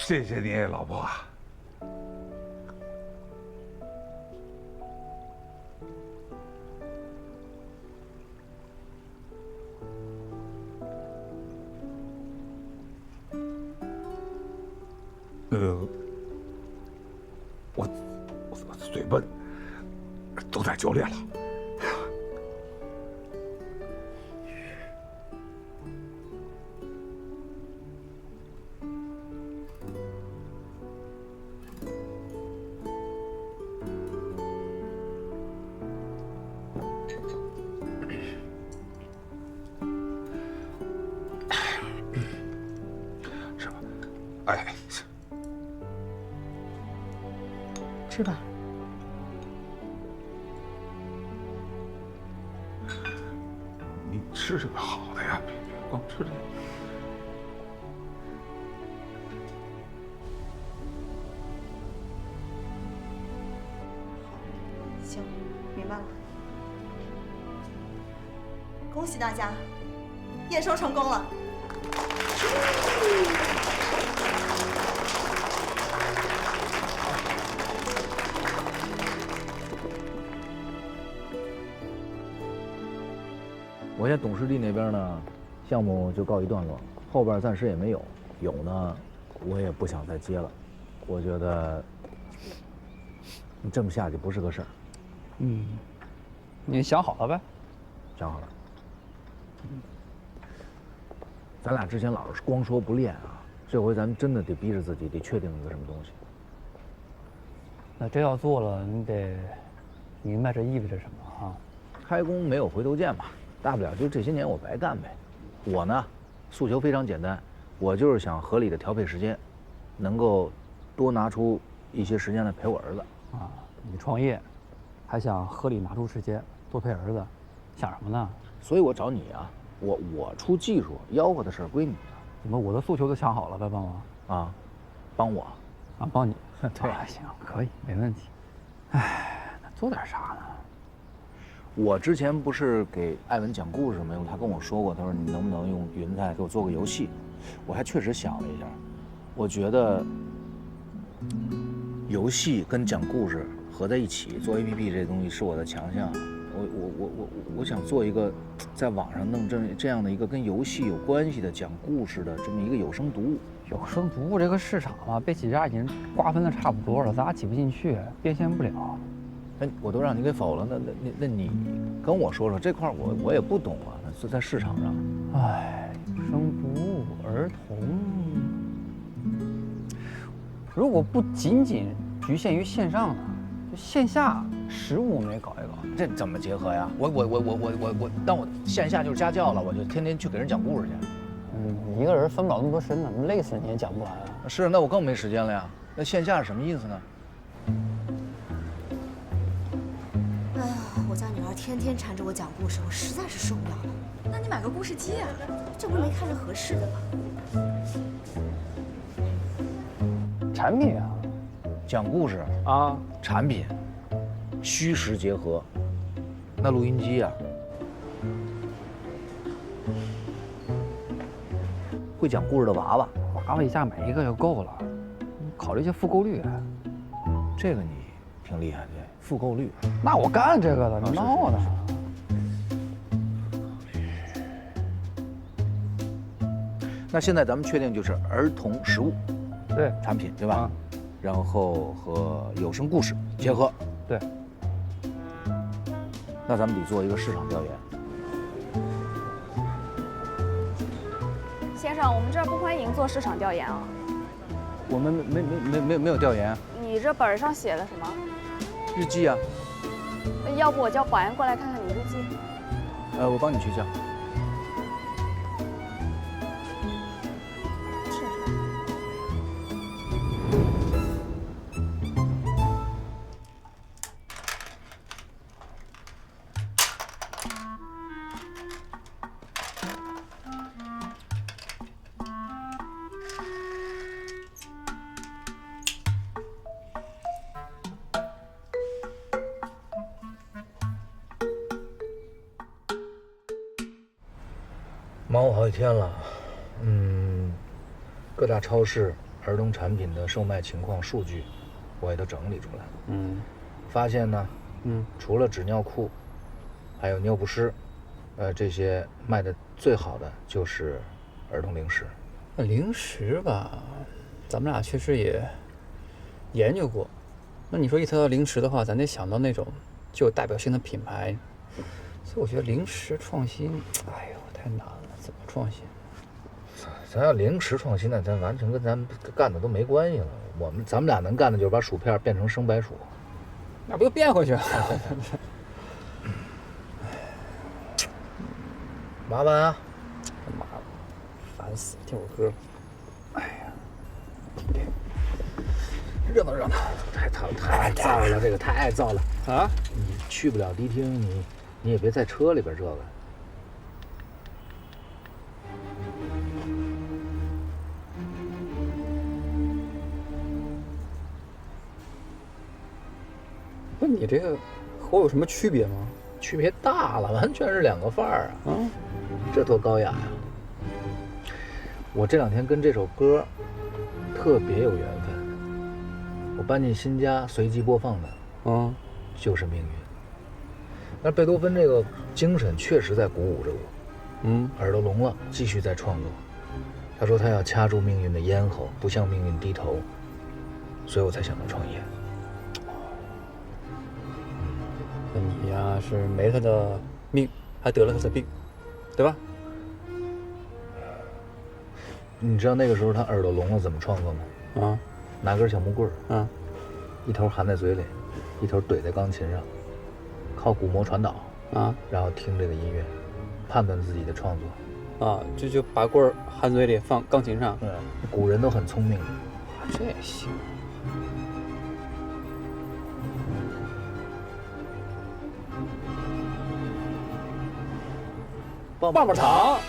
谢谢你，老婆。我嘴巴都在酒里了。吃吧，哎，吃吧。你吃这个好的呀，别光吃这个。行，明白了。恭喜大家，验收成功了。我现在董事弟那边呢，项目就告一段落，后边暂时也没有，有呢，我也不想再接了。我觉得你这么下去不是个事儿。你想好了呗？想好了。咱俩之前老是光说不练啊，这回咱真的得逼着自己，得确定一个什么东西。那真要做了，你得明白这意味着什么啊？开工没有回头箭嘛，大不了就这些年我白干呗。我呢，诉求非常简单，我就是想合理的调配时间，能够多拿出一些时间来陪我儿子。啊，你创业，还想合理拿出时间多陪儿子，想什么呢？所以我找你啊，我出技术，吆喝的事儿归你啊。怎么我的诉求都想好了呗，帮忙？啊，帮我。啊，帮你。对啊，行，可以，没问题。哎，那做点啥呢？我之前不是给艾文讲故事没有？他跟我说过，他说你能不能用云彩给我做个游戏？我还确实想了一下，我觉得游戏跟讲故事合在一起做 APP 这东西是我的强项。我想做一个在网上弄这样的一个跟游戏有关系的讲故事的这么一个有声读物。有声读物这个市场嘛，被几家已经瓜分的差不多了，咱俩挤不进去，变现不了。哎，我都让你给否了，那你跟我说说这块我也不懂啊。那在市场上，哎，有声读物儿童，如果不仅仅局限于线上呢，就线下实物我们也搞一搞。这怎么结合呀？我，当我线下就是家教了，我就天天去给人讲故事去。你一个人分不了那么多身呢，累死你也讲不完啊。是，那我更没时间了呀。那线下是什么意思呢？哎呀，我家女儿天天缠着我讲故事，我实在是受不了了。那你买个故事机啊？这不是没看着合适的吗？产品啊，讲故事啊，产品，虚实结合。那录音机呀，会讲故事的娃娃，娃娃一家买一个就够了，考虑一下复购率。这个你挺厉害的，复购率。那我干这个的，你闹呢？那现在咱们确定就是儿童食物，对，产品对吧？然后和有声故事结合。对。那咱们得做一个市场调研。先生，我们这儿不欢迎做市场调研啊。我们没有调研。你这本上写了什么？日记啊。要不我叫保安过来看看你日记。我帮你去叫。忙活好几天了，各大超市儿童产品的售卖情况数据，我也都整理出来。发现呢，除了纸尿裤，还有尿不湿，这些卖的最好的就是儿童零食。零食吧，咱们俩确实也研究过。那你说一提到零食的话，咱得想到那种具有代表性的品牌。所以我觉得零食创新，哎呦，太难了，怎么创新？咱要零食创新呢，咱完全跟咱干的都没关系了。咱们俩能干的就是把薯片变成生白薯，那不就变回去了？麻烦啊！妈的，烦死了！听会儿歌。哎呀，热闹热闹，太燥了，这个太燥了啊！你去不了迪厅，你也别在车里边这个。不，你这个和我有什么区别吗？区别大了，完全是两个范儿啊！这多高雅呀！我这2天跟这首歌特别有缘分。我搬进新家，随机播放的，就是命运。但贝多芬这个精神确实在鼓舞着我。耳朵聋了，继续在创作。他说他要掐住命运的咽喉，不向命运低头，所以我才想到创业。那你呀是没了他的命，还得了他的病，对吧？你知道那个时候他耳朵聋了怎么创作吗？拿根小木棍儿，一头含在嘴里，一头怼在钢琴上，靠鼓膜传导，然后听这个音乐，判断自己的创作。就把棍儿含嘴里放钢琴上。古人都很聪明的。这也行。棒棒糖。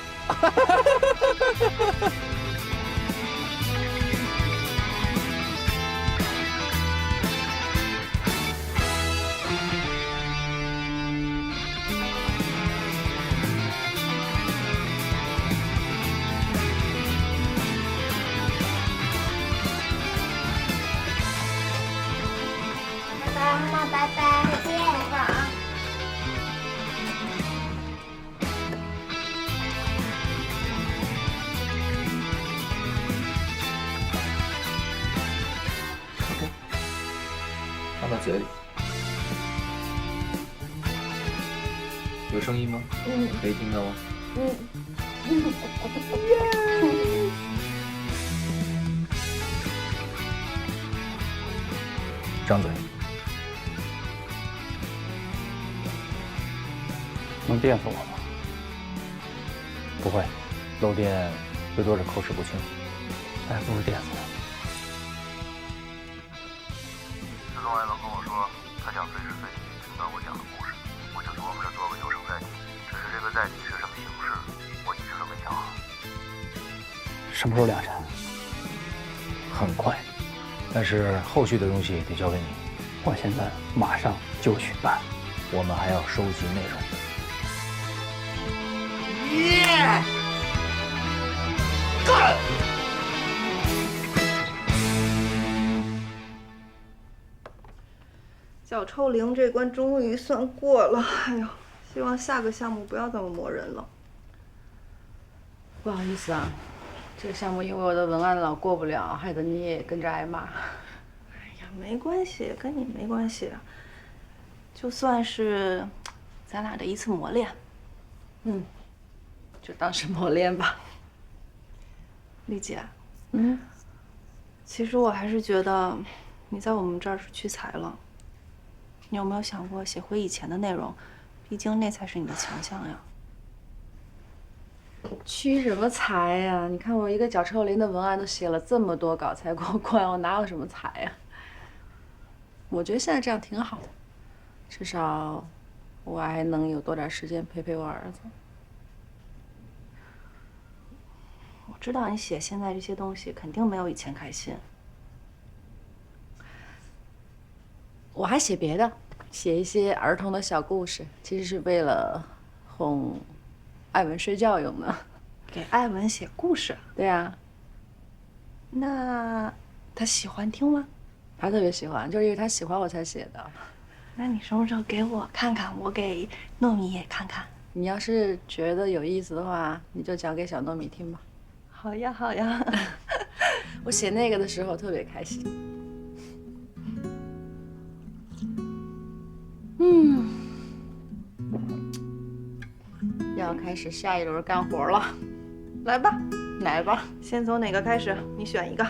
妈妈，拜拜，再见。放到嘴里，有声音吗？可以听到吗？张嘴。能电死我吗？不会，漏电最多是口齿不清。不会电死我。自从艾伦跟我说他想随时随地听到我讲的故事，我就琢磨着做个有声载体。只是这个载体是什么形式，我一直都没想好。什么时候量产？很快，但是后续的东西得交给你。我现在马上就去办。我们还要收集内容。干！脚臭灵这关终于算过了，哎呦，希望下个项目不要这么磨人了。不好意思啊，这个项目因为我的文案老过不了，害得你也跟着挨骂。哎呀，没关系，跟你没关系，就算是咱俩的一次磨练。就当是磨练吧。丽姐，其实我还是觉得你在我们这儿是屈才了。你有没有想过写回以前的内容？毕竟那才是你的强项呀。屈什么才呀？你看我一个脚臭灵的文案都写了这么多稿才过关，我哪有什么才呀？我觉得现在这样挺好的，至少我还能有多点时间陪陪我儿子。我知道你写现在这些东西肯定没有以前开心。我还写别的，写一些儿童的小故事，其实是为了哄艾文睡觉用的。给艾文写故事？对呀。那他喜欢听吗？他特别喜欢，就是因为他喜欢我才写的。那你什么时候给我看看，我给糯米也看看。你要是觉得有意思的话，你就讲给小糯米听吧。好呀，好呀。我写那个的时候特别开心。要开始下一轮干活了，来吧，来吧。先从哪个开始？你选一个。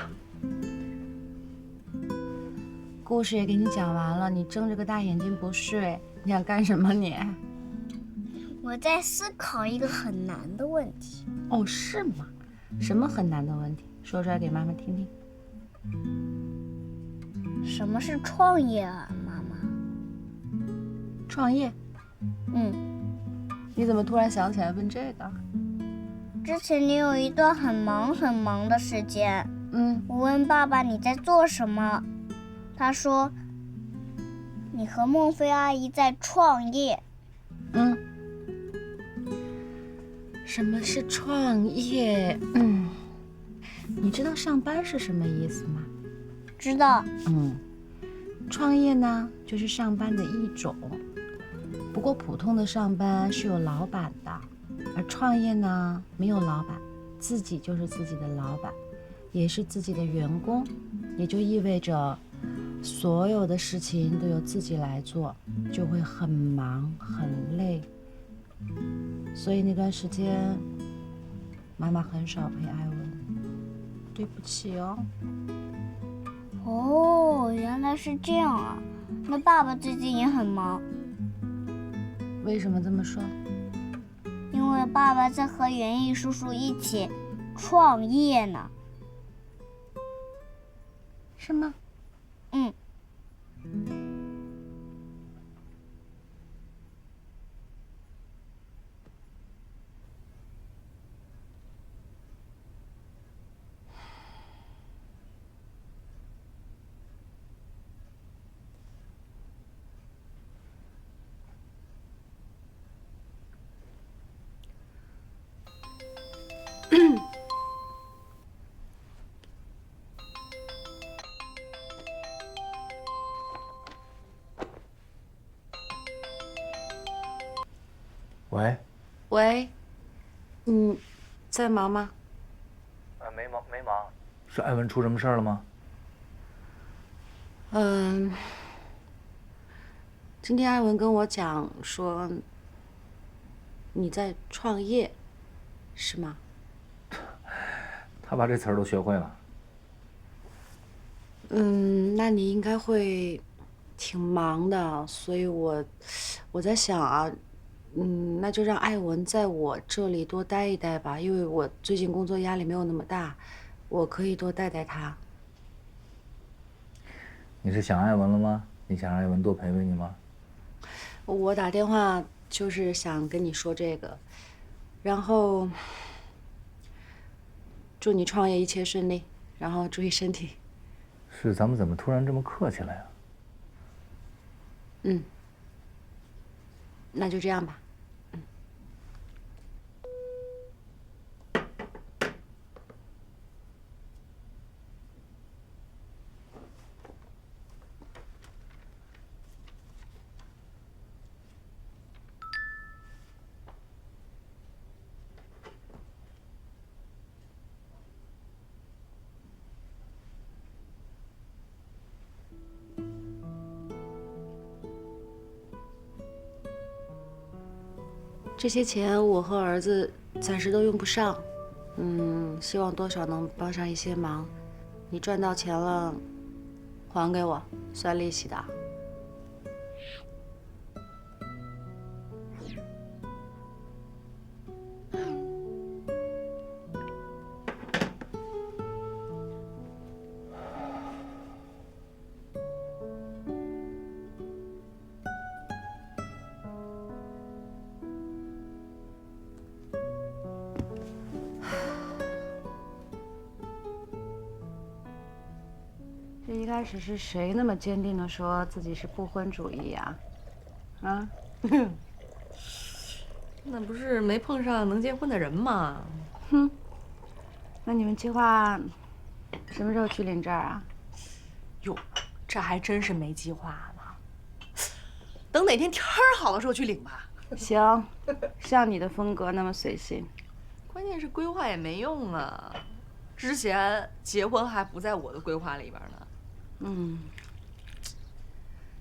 故事也给你讲完了，你睁着个大眼睛不睡，你想干什么你？我在思考一个很难的问题。哦，是吗？什么很难的问题？说出来给妈妈听听。什么是创业啊，妈妈？创业？嗯，你怎么突然想起来问这个？之前你有一段很忙的时间，我问爸爸你在做什么，他说你和孟非阿姨在创业。什么是创业？你知道上班是什么意思吗？知道。创业呢，就是上班的一种。不过普通的上班是有老板的，而创业呢，没有老板，自己就是自己的老板，也是自己的员工，也就意味着所有的事情都由自己来做，就会很忙很累。所以那段时间，妈妈很少陪艾文，对不起哦。哦，原来是这样啊。那爸爸最近也很忙。为什么这么说？因为爸爸在和园艺叔叔一起创业呢。是吗？喂，喂，你在忙吗？没忙。是艾文出什么事儿了吗？今天艾文跟我讲说你在创业，是吗？他把这词儿都学会了。那你应该会挺忙的，所以我在想啊，那就让艾文在我这里多待一待吧，因为我最近工作压力没有那么大，我可以多带带他。你是想艾文了吗？你想让艾文多陪陪你吗？我打电话就是想跟你说这个，然后祝你创业一切顺利，然后注意身体。是，咱们怎么突然这么客气了呀？那就这样吧。这些钱我和儿子暂时都用不上，希望多少能帮上一些忙。你赚到钱了，还给我，算利息的。这一开始是谁那么坚定的说自己是不婚主义呀？啊？那不是没碰上能结婚的人吗？那你们计划什么时候去领证啊？哟，这还真是没计划呢。等哪天天儿好的时候去领吧。行，像你的风格那么随性。关键是规划也没用啊，之前结婚还不在我的规划里边呢。嗯，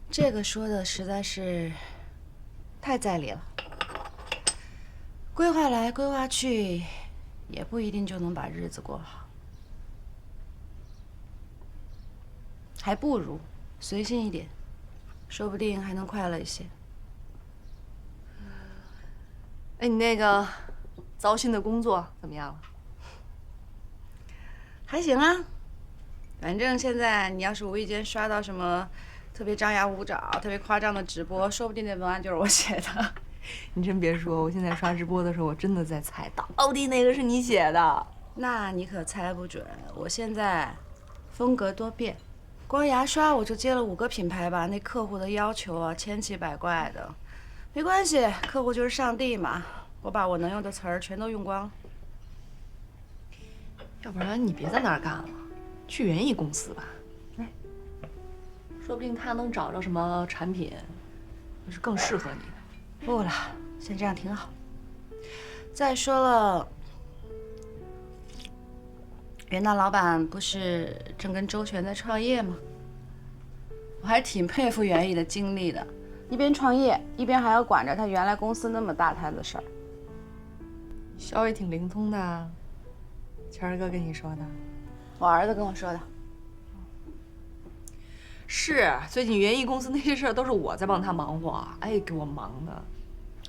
这个说的实在是太在理了。规划来规划去，也不一定就能把日子过好，还不如随性一点，说不定还能快乐一些。哎，你那个糟心的工作怎么样了？还行啊，反正现在你要是无意间刷到什么特别张牙舞爪、特别夸张的直播，说不定那文案就是我写的。你真别说，我现在刷直播的时候，我真的在猜到底哪个是你写的。那你可猜不准，我现在风格多变，光牙刷我就接了5个品牌吧，那客户的要求啊，千奇百怪的。没关系，客户就是上帝嘛，我把我能用的词儿全都用光了。要不然你别在那儿干了，去园艺公司吧。哎，说不定他能找着什么产品，是更适合你的。不了，先这样挺好。再说了，袁大老板不是正跟周全在创业吗？我还挺佩服袁毅的经历的，一边创业，一边还要管着他原来公司那么大摊子事儿。消息挺灵通的，谦儿哥跟你说的？我儿子跟我说的。是，最近园艺公司那些事儿都是我在帮他忙活，哎，给我忙的，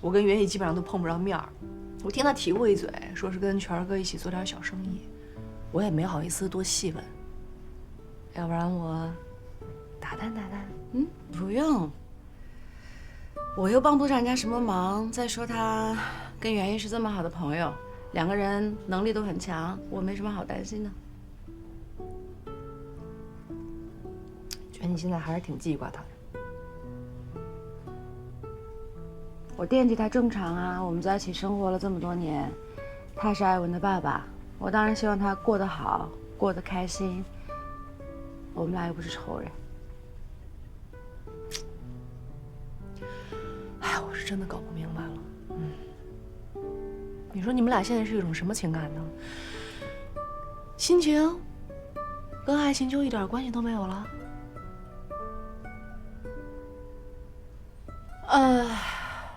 我跟园艺基本上都碰不上面儿。我听他提过一嘴，说是跟权儿哥一起做点小生意，我也没好意思多细问，要不然我打探打探。嗯，不用，我又帮不上人家什么忙。再说他跟袁毅是这么好的朋友，2个人能力都很强，我没什么好担心的。觉得你现在还是挺记挂他的。我惦记他正常啊，我们在一起生活了这么多年，他是艾文的爸爸，我当然希望他过得好，过得开心。我们俩又不是仇人。哎，我是真的搞不明白了。你说你们俩现在是一种什么情感呢？亲情跟爱情就一点关系都没有了？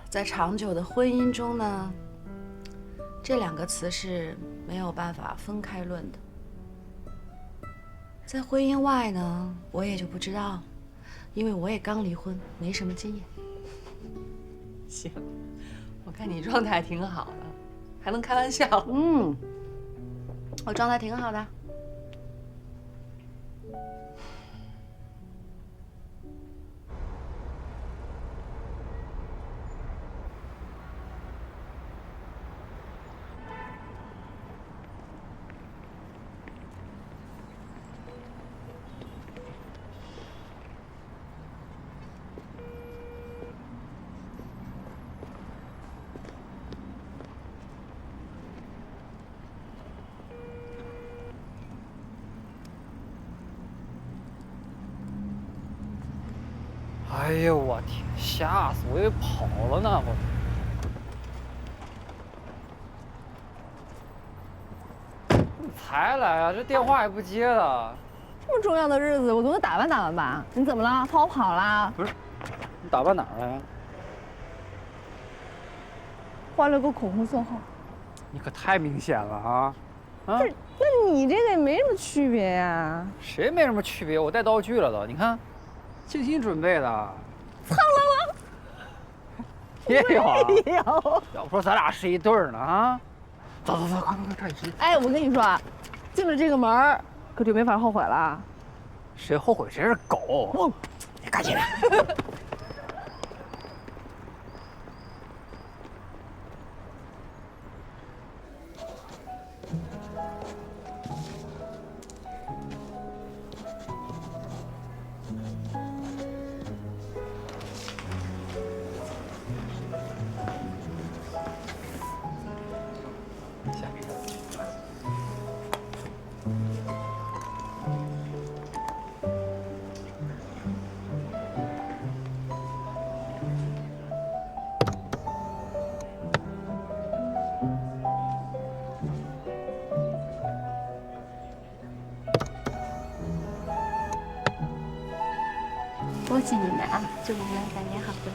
在长久的婚姻中呢，这2个词是没有办法分开论的。在婚姻外呢，我也就不知道，因为我也刚离婚，没什么经验。行，我看你状态挺好的，还能开玩笑。我状态挺好的。哎呦我天，吓死我！以为跑了呢，你才来啊？这电话也不接了。这么重要的日子，我总得打扮打扮吧？你怎么了？怕我跑了？不是，你打扮哪儿了呀？换了个口红色号。你可太明显了啊！啊？不是，那你这个也没什么区别呀。谁没什么区别？我带道具了都，你看。精心准备的，苍了吗？也有啊，没有。要不说咱俩是一对儿呢啊！走走走，快快快，抓紧！哎，我跟你说，进了这个门可就没法后悔了。谁后悔谁是狗！你赶紧的。谢你们啊，祝你们百年好合。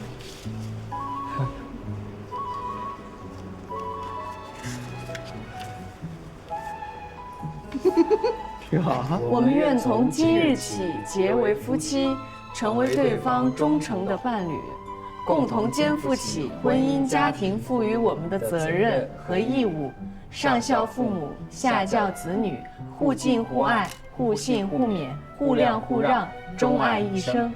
挺好哈。我们愿从今日起结为夫妻，成为对方忠诚的伴侣，共同肩负起婚姻家庭赋予我们的责任和义务，上孝父母，下教子女，互敬互爱，互信互勉，互谅互让，钟爱一生。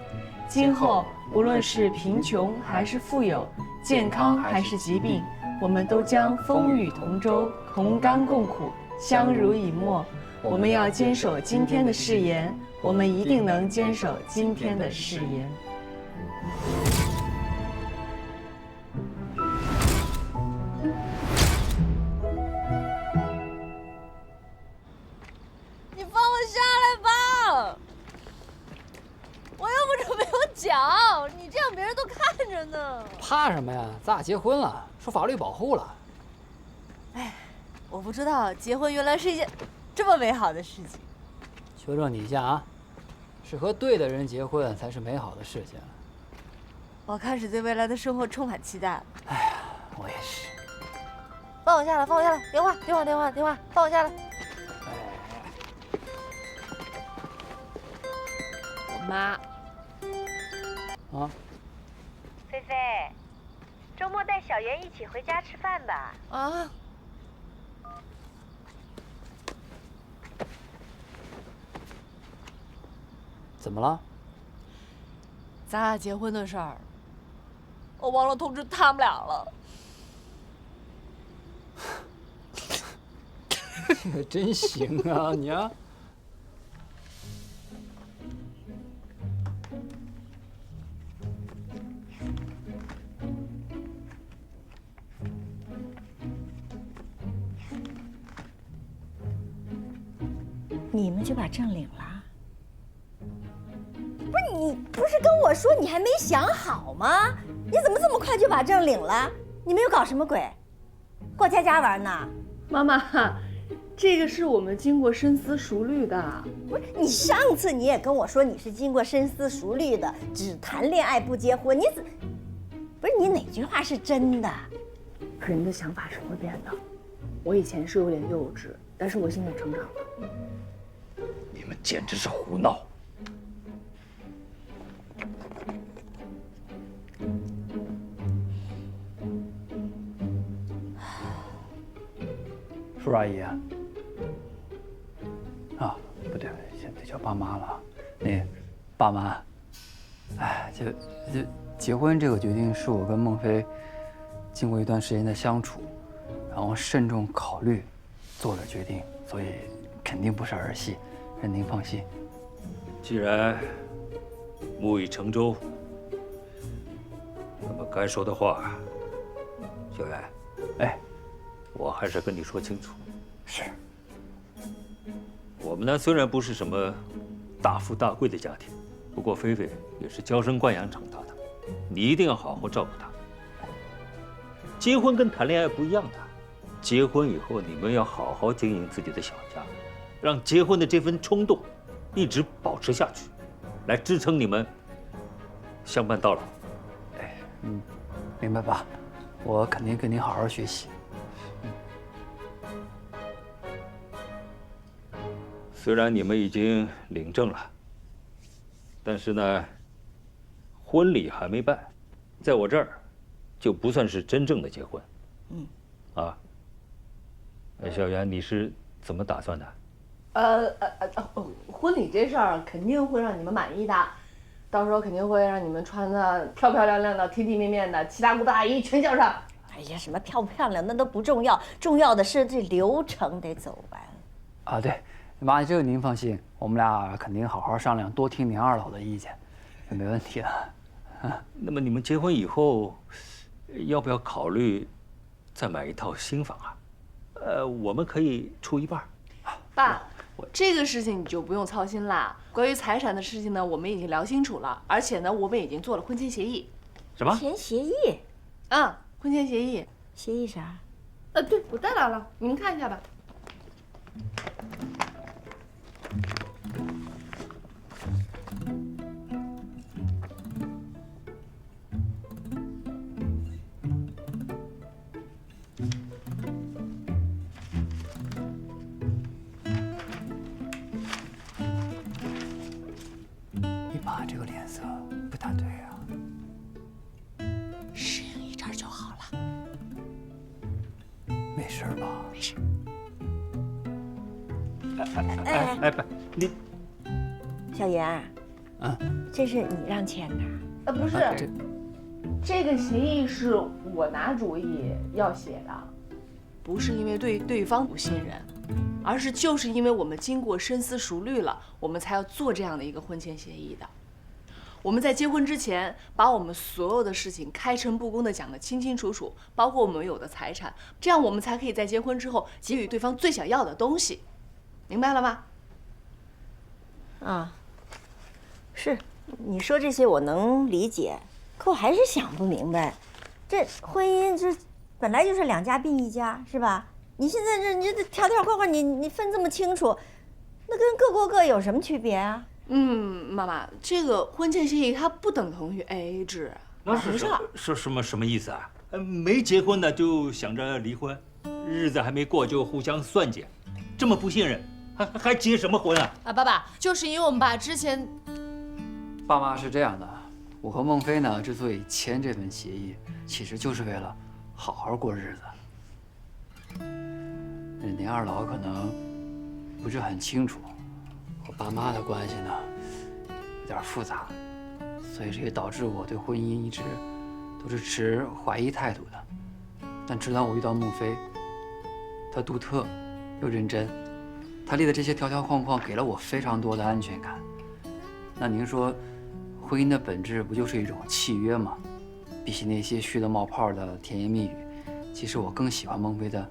今后无论是贫穷还是富有，健康还是疾病，我们都将风雨同舟，同甘共苦，相濡以沫。我们要坚守今天的誓言，我们一定能坚守今天的誓言。你放我下来吧！我又不是没有讲，你这样别人都看着呢。怕什么呀？咱俩结婚了，受法律保护了。哎，我不知道结婚原来是一件这么美好的事情。求证你一下啊，是和对的人结婚才是美好的事情。我开始对未来的生活充满期待了。哎呀，我也是。放我下来，放我下来！电话，放我下来！我妈。啊。菲菲，周末带小袁一起回家吃饭吧。啊。怎么了？咱俩结婚的事儿，我忘了通知他们俩了。这个真行啊，你啊！你们就把证领了？不是你不是跟我说你还没想好吗？你怎么这么快就把证领了？你们又搞什么鬼？过家家玩呢？妈妈，这个是我们经过深思熟虑的。不是你上次你也跟我说你是经过深思熟虑的，只谈恋爱不结婚。不是你哪句话是真的？人的想法是会变的。我以前是有点幼稚，但是我现在成长了。你们简直是胡闹！叔叔阿姨啊，不对，现在叫爸妈了。那爸妈，哎，就结婚这个决定是我跟孟非经过一段时间的相处，然后慎重考虑做的决定，所以肯定不是儿戏，让您放心。既然木已成舟，那么该说的话，小袁，哎，我还是跟你说清楚。是。我们呢，虽然不是什么大富大贵的家庭，不过菲菲也是娇生惯养长大的，你一定要好好照顾她。结婚跟谈恋爱不一样的，结婚以后你们要好好经营自己的小家，让结婚的这份冲动一直保持下去，来支撑你们相伴到老。哎，明白吧？我肯定跟您好好学习。虽然你们已经领证了，但是呢，婚礼还没办，在我这儿就不算是真正的结婚。小袁，你是怎么打算的？婚礼这事儿肯定会让你们满意的，到时候肯定会让你们穿的漂漂亮亮的、体体面面的，七大姑八大姨全叫上。哎呀，什么漂不漂亮那都不重要，重要的是这流程得走完。啊，对，妈，这个您放心，我们俩肯定好好商量，多听您二老的意见，没问题的。那么你们结婚以后，要不要考虑再买一套新房啊？我们可以出一半。爸，这个事情你就不用操心啦。关于财产的事情呢，我们已经聊清楚了，而且呢，我们已经做了婚前协议。什么？签协议？婚前协议。协议啥？对，我带来了，你们看一下吧。吧？没事。不，你小妍，这是你让签的？不是，这个协议是我拿主意要写的，不是因为对对方不信任，而是就是因为我们经过深思熟虑了，我们才要做这样的一个婚前协议的。我们在结婚之前，把我们所有的事情开诚布公地讲得清清楚楚，包括我们有的财产，这样我们才可以在结婚之后给予对方最想要的东西，明白了吗？啊，是，你说这些我能理解，可我还是想不明白，这婚姻这本来就是两家并一家，是吧？你现在你这条条框框你分这么清楚，那跟各过各有什么区别啊？妈妈，这个婚前协议它不等同于 AA 制，那是什么意思啊？没结婚的就想着离婚，日子还没过就互相算计，这么不信任，还结什么婚啊？爸爸，就是因为我们把之前，爸妈是这样的，我和孟非呢之所以签这份协议，其实就是为了好好过日子。您二老可能不是很清楚。我爸妈的关系呢，有点复杂，所以这也导致我对婚姻一直都是持怀疑态度的。但直到我遇到孟非，他独特又认真，他立的这些条条框框给了我非常多的安全感。那您说，婚姻的本质不就是一种契约吗？比起那些虚的冒泡的甜言蜜语，其实我更喜欢孟非的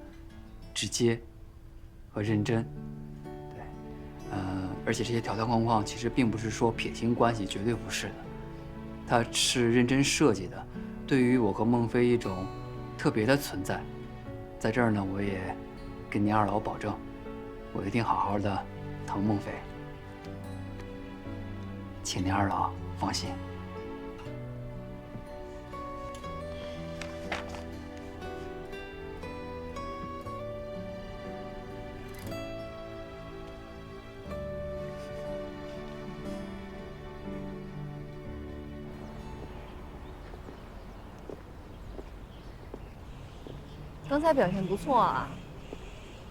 直接和认真。而且这些条条框框其实并不是说撇清关系，绝对不是的，它是认真设计的，对于我和孟非一种特别的存在。在这儿呢，我也跟您二老保证，我一定好好的疼孟非，请您二老放心。刚才表现不错啊，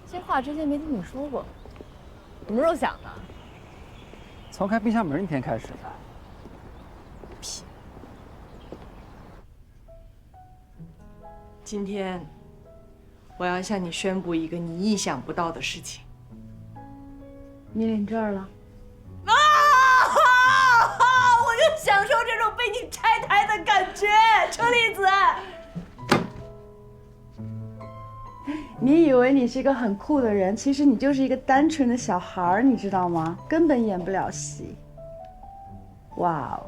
这话之前没听你说过，什么时候想的？从开冰箱门那天开始的。屁！今天我要向你宣布一个你意想不到的事情。你领证了？啊！我就享受这种被你拆台的感觉，车厘子。你以为你是一个很酷的人，其实你就是一个单纯的小孩儿，你知道吗？根本演不了戏。哇哦，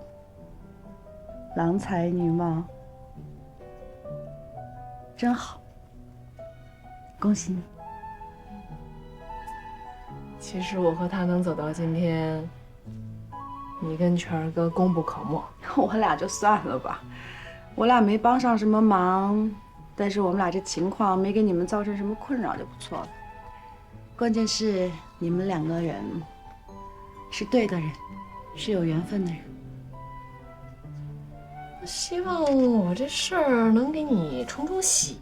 郎才女貌，真好，恭喜你。其实我和他能走到今天，你跟全儿哥功不可没。我俩就算了吧，我俩没帮上什么忙。但是我们俩这情况没给你们造成什么困扰就不错了。关键是你们两个人是对的人，是有缘分的人。希望我这事儿能给你冲冲喜。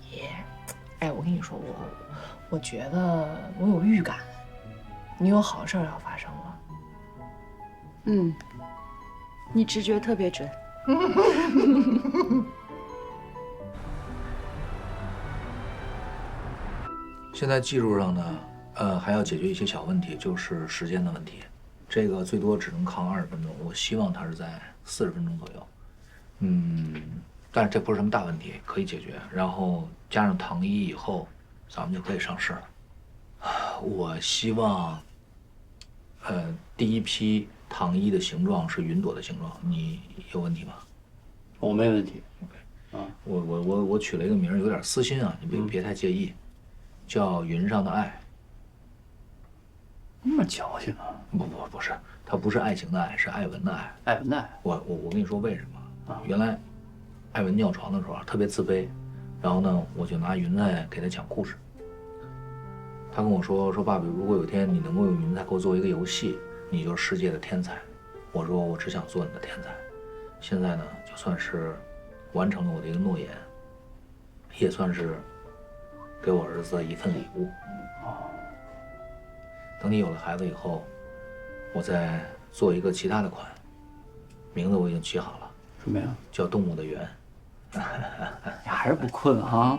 哎，我跟你说，我觉得我有预感，你有好事要发生了。你直觉特别准。现在技术上呢，还要解决一些小问题，就是时间的问题。这个最多只能扛20分钟，我希望它是在40分钟左右。但是这不是什么大问题，可以解决。然后加上糖衣以后，咱们就可以上市了。我希望，第一批糖衣的形状是云朵的形状，你有问题吗？我没问题。OK，我取了一个名儿，有点私心啊，你别太介意。叫云上的爱，那么矫情啊！不是，它不是爱情的爱，是艾文的爱。艾文的爱，我跟你说为什么啊？原来艾文尿床的时候特别自卑，然后呢，我就拿云彩给他讲故事。他跟我说爸爸，如果有一天你能够用云彩给我做一个游戏，你就是世界的天才。我说我只想做你的天才。现在呢，就算是完成了我的一个诺言，也算是给我儿子的一份礼物。等你有了孩子以后，我再做一个其他的款，名字我已经起好了。什么呀？叫动物的园。你还是不困哈？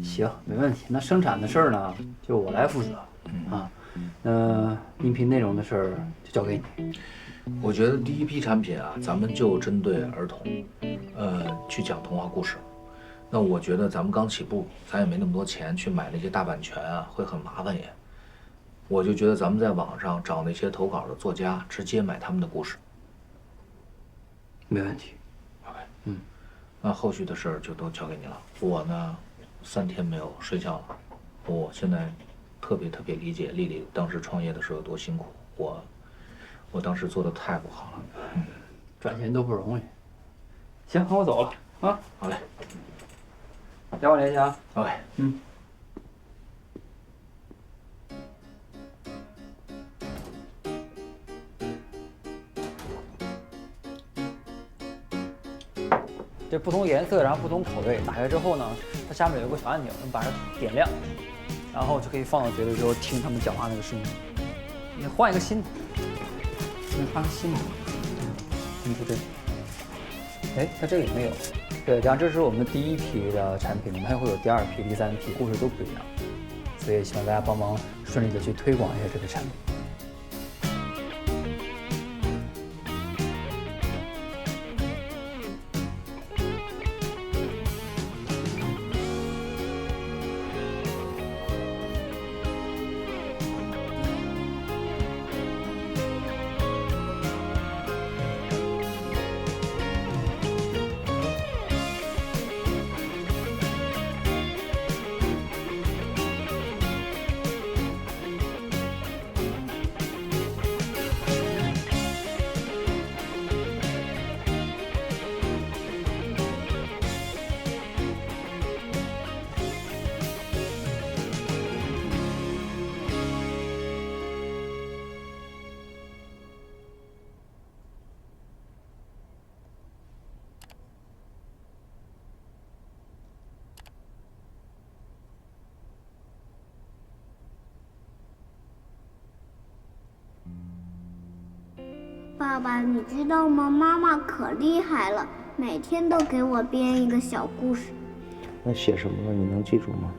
行，没问题。那生产的事儿呢，就我来负责啊。那音频内容的事儿就交给你。我觉得第一批产品啊，咱们就针对儿童，去讲童话故事。那我觉得咱们刚起步，咱也没那么多钱去买那些大版权啊，会很麻烦也。我就觉得咱们在网上找那些投稿的作家，直接买他们的故事。没问题。OK，那后续的事儿就都交给你了。我呢，3天没有睡觉了。我现在特别理解丽丽当时创业的时候有多辛苦。我当时做的太不好了。赚钱都不容易。行，那我走了啊。好嘞。待会儿联系啊。OK。这不同颜色，然后不同口味，打开之后呢，它下面有个小按钮，你把它点亮，然后就可以放到嘴里之后听他们讲话那个声音。你换一个新的，你换个新的，就这个。哎，它这个也没有。对，然后这是我们第一批的产品，我们还会有第2批、第3批，故事都不一样，所以希望大家帮忙顺利的去推广一下这个产品。爸爸，你知道吗？妈妈可厉害了，每天都给我编一个小故事。那写什么了？你能记住吗？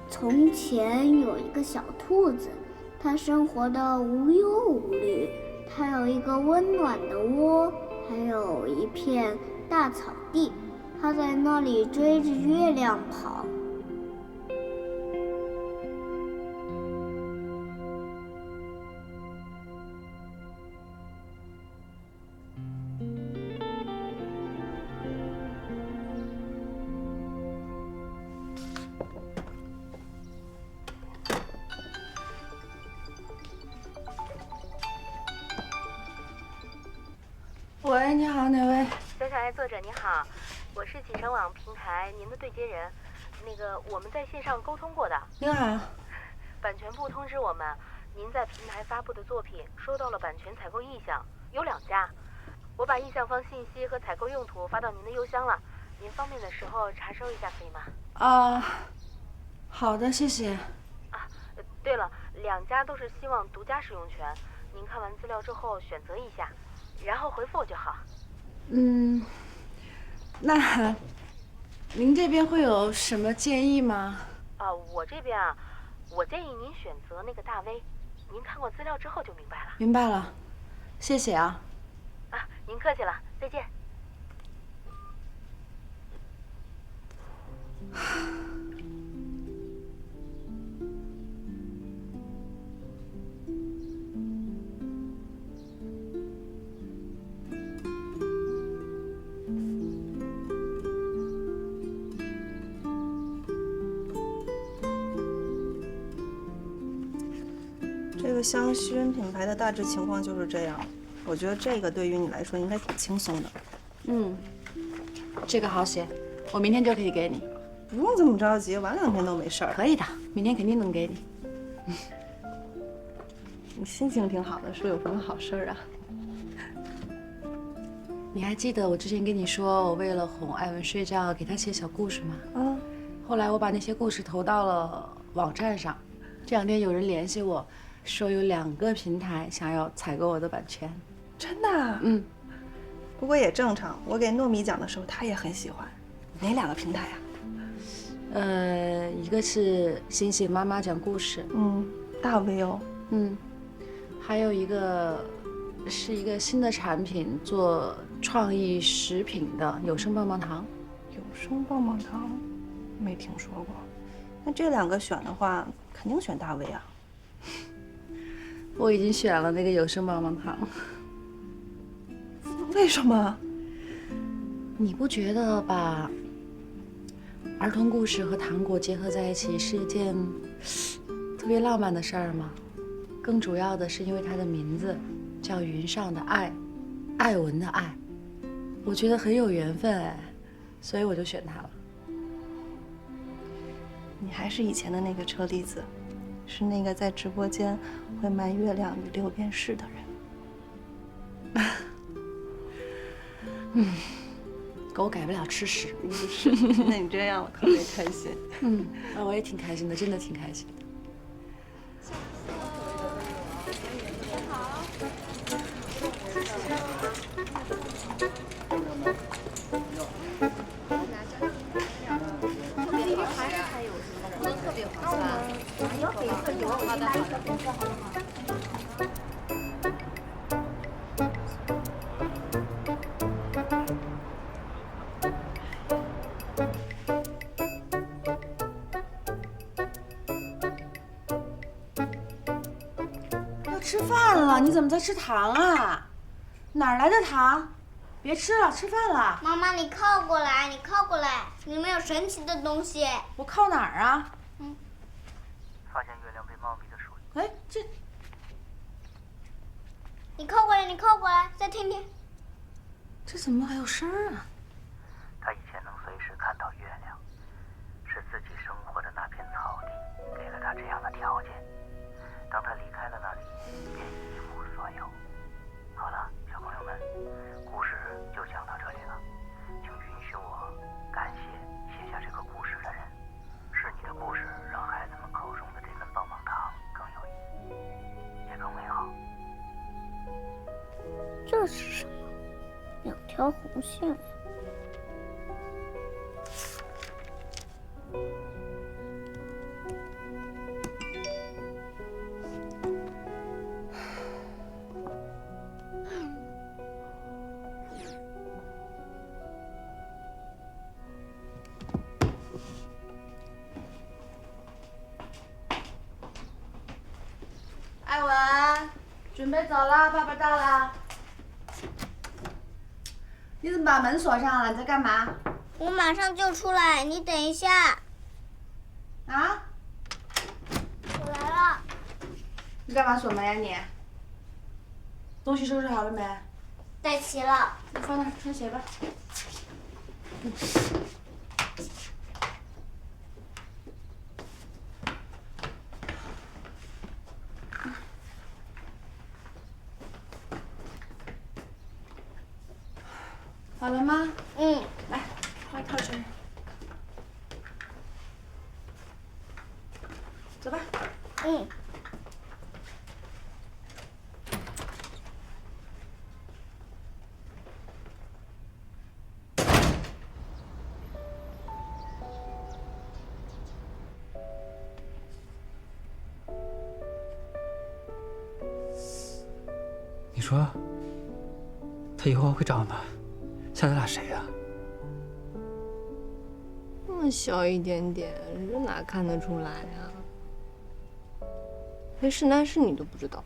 从前有一个小兔子，它生活的无忧无虑，它有一个温暖的窝，还有一片大草地，它在那里追着月亮跑。喂，你好，哪位？小小爱作者你好，我是启程网平台您的对接人，那个我们在线上沟通过的。您好。版权部通知我们，您在平台发布的作品收到了版权采购意向，有2家，我把意向方信息和采购用途发到您的邮箱了，您方便的时候查收一下可以吗？好的，谢谢。对了，2家都是希望独家使用权，您看完资料之后选择一下，然后回复我就好。那您这边会有什么建议吗？我这边啊，我建议您选择那个大 V， 您看过资料之后就明白了。明白了，谢谢啊。您客气了，再见。这个香薰品牌的大致情况就是这样，我觉得这个对于你来说应该挺轻松的。这个好写，我明天就可以给你。不用这么着急，晚2天都没事儿。可以的，明天肯定能给你。你心情挺好的，是有什么好事儿啊？你还记得我之前跟你说，我为了哄艾文睡觉，给他写小故事吗？后来我把那些故事投到了网站上，这2天有人联系我，说有2个平台想要采购我的版权。真的？嗯。不过也正常，我给糯米讲的时候，他也很喜欢。哪2个平台啊？一个是星星妈妈讲故事，大 V 哦，还有一个是一个新的产品，做创意食品的有声棒棒糖。有声棒棒糖，没听说过。那这2个选的话，肯定选大 V 啊。我已经选了那个有声棒棒糖。为什么？你不觉得把儿童故事和糖果结合在一起是一件特别浪漫的事儿吗？更主要的是因为它的名字叫云上的爱，爱文的爱，我觉得很有缘分哎，所以我就选它了。你还是以前的那个车厘子，是那个在直播间会卖月亮与6便士的人。狗改不了吃屎。是，那你这样我特别开心。我也挺开心的，真的挺开心的。吃饭了，你怎么在吃糖啊？哪儿来的糖？别吃了，吃饭了。妈妈，你靠过来，你靠过来，里面有神奇的东西。我靠哪儿啊？发现月亮被茂密的树。哎，这……你靠过来，你靠过来，再听听。这怎么还有声儿啊？他以前能随时看到月亮，是自己生活的那片草地给了他这样的条件。当他离开了那里，便一无所有。好了，小朋友们，故事就讲到这里了。请允许我感谢写下这个故事的人，是你的故事让孩子们口中的这根棒棒糖更有意义，也更美好。这是什么？2条红线。艾文，准备走了，爸爸到了。你怎么把门锁上了？你在干嘛？我马上就出来，你等一下。啊？我来了。你干嘛锁门呀你？东西收拾好了没？带齐了。你放那儿穿鞋吧。好了吗？来，外套穿上。走吧。你说，他以后会长得像咱俩谁呀？那么小一点点，这哪看得出来呀？连是男是女都不知道。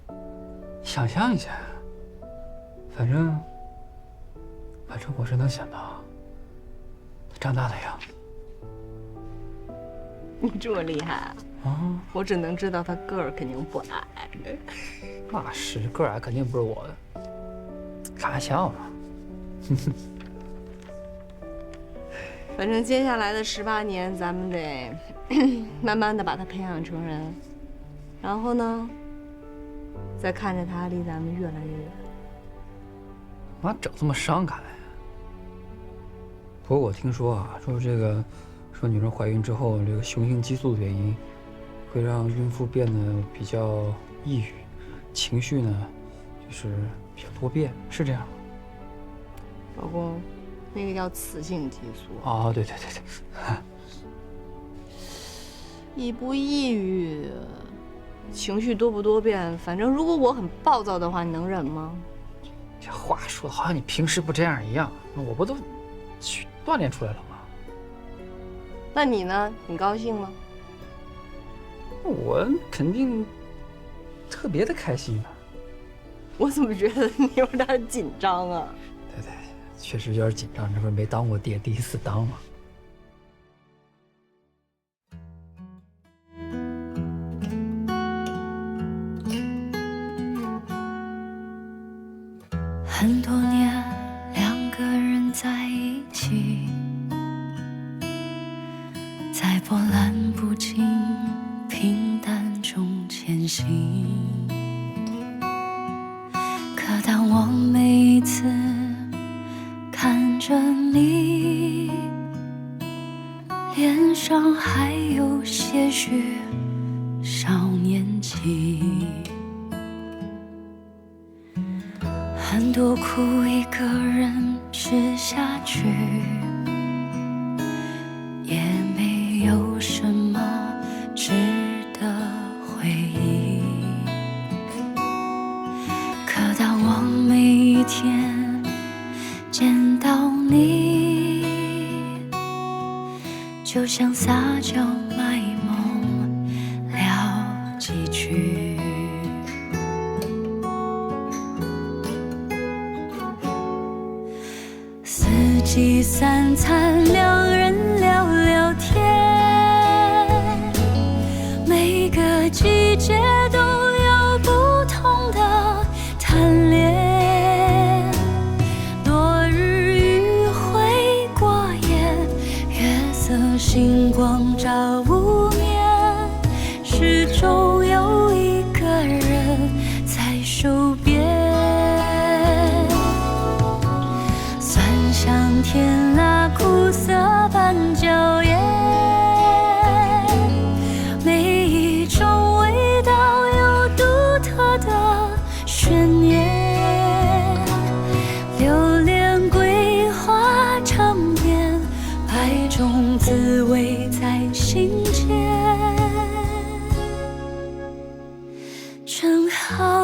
想象一下，反正我是能想到他长大的样子。你这么厉害啊？我只能知道他个儿肯定不矮。那是个矮肯定不是我的，开玩笑嘛。反正接下来的18年，咱们得慢慢的把他培养成人，然后呢，再看着他离咱们越来越远。妈整这么伤感呀？不过我听说啊，说这个说女人怀孕之后，这个雄性激素的原因会让孕妇变得比较抑郁，情绪呢就是比较多变，是这样吗？老公，那个叫雌性激素。哦，对，抑不抑郁，情绪多不多变，反正如果我很暴躁的话，你能忍吗？这话说的好像你平时不这样一样，我不都去锻炼出来了吗？那你呢？你高兴吗？我肯定特别的开心啊！我怎么觉得你有点紧张啊？对，确实有点紧张，这不是没当过爹，第一次当嘛。很多年，两个人在一起，在波澜不惊、平淡中前行。可当我每一次看着你，脸上还有些许少年气。很多苦一个人吃下去，也没有什么值得回忆。可当我每一天见到你，就像撒娇卖萌聊几句。四季三餐，两人聊聊天，每个季节都有不同的贪恋。落日余晖过眼，月色星光照无眠，始终有一个人在手边。香甜辣苦涩般娇艳，每一种味道有独特的悬念。榴莲桂花尝遍，百种滋味在心间，正好